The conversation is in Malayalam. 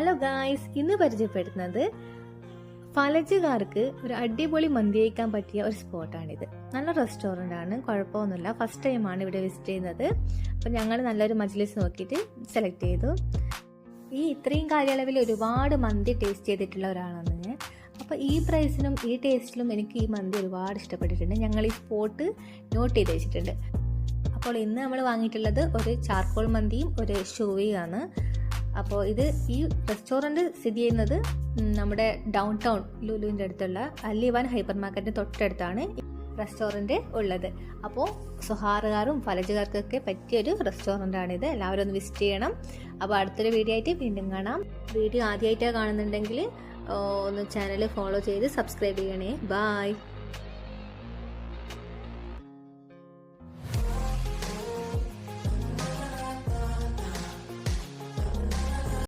ഹലോ ഗായ്സ്, ഇന്ന് പരിചയപ്പെടുത്തുന്നത് ഫലജുകാർക്ക് ഒരു അടിപൊളി മന്തി കഴിക്കാൻ പറ്റിയ ഒരു സ്പോട്ടാണിത്. നല്ല റെസ്റ്റോറൻ്റ് ആണ്, കുഴപ്പമൊന്നുമില്ല. ഫസ്റ്റ് ടൈമാണ് ഇവിടെ വിസിറ്റ് ചെയ്യുന്നത്. അപ്പം ഞങ്ങൾ നല്ലൊരു മജ്ലിസ് നോക്കിയിട്ട് സെലക്ട് ചെയ്തു. ഇത്രയും കാലയളവിൽ ഒരുപാട് മന്തി ടേസ്റ്റ് ചെയ്തിട്ടുള്ള ഒരാളാണ് ഞാൻ. അപ്പോൾ ഈ പ്രൈസിനും ഈ ടേസ്റ്റിലും എനിക്ക് ഈ മന്തി ഒരുപാട് ഇഷ്ടപ്പെട്ടിട്ടുണ്ട്. ഞങ്ങൾ ഈ സ്പോട്ട് നോട്ട് ചെയ്ത് വെച്ചിട്ടുണ്ട്. അപ്പോൾ ഇന്ന് നമ്മൾ വാങ്ങിയിട്ടുള്ളത് ഒരു ചാർക്കോൾ മന്തിയും ഒരു ഷൂവിയാണ്. അപ്പോൾ ഈ റെസ്റ്റോറൻറ്റ് സ്ഥിതി ചെയ്യുന്നത് നമ്മുടെ ഡൗൺ ടൗൺ ലുലുവിൻ്റെ അടുത്തുള്ള അലിവാൻ ഹൈപ്പർ മാർക്കറ്റിന് തൊട്ടടുത്താണ് റെസ്റ്റോറൻറ്റ് ഉള്ളത്. അപ്പോൾ സുഹാറുകാരും ഫലജുകാർക്കൊക്കെ പറ്റിയൊരു റെസ്റ്റോറൻ്റാണിത്. എല്ലാവരും ഒന്ന് വിസിറ്റ് ചെയ്യണം. അപ്പോൾ അടുത്തൊരു വീഡിയോ ആയിട്ട് വീണ്ടും കാണാം. വീഡിയോ ആദ്യമായിട്ടാണ് കാണുന്നുണ്ടെങ്കിൽ ഒന്ന് ചാനൽ ഫോളോ ചെയ്ത് സബ്സ്ക്രൈബ് ചെയ്യണേ. ബായ്.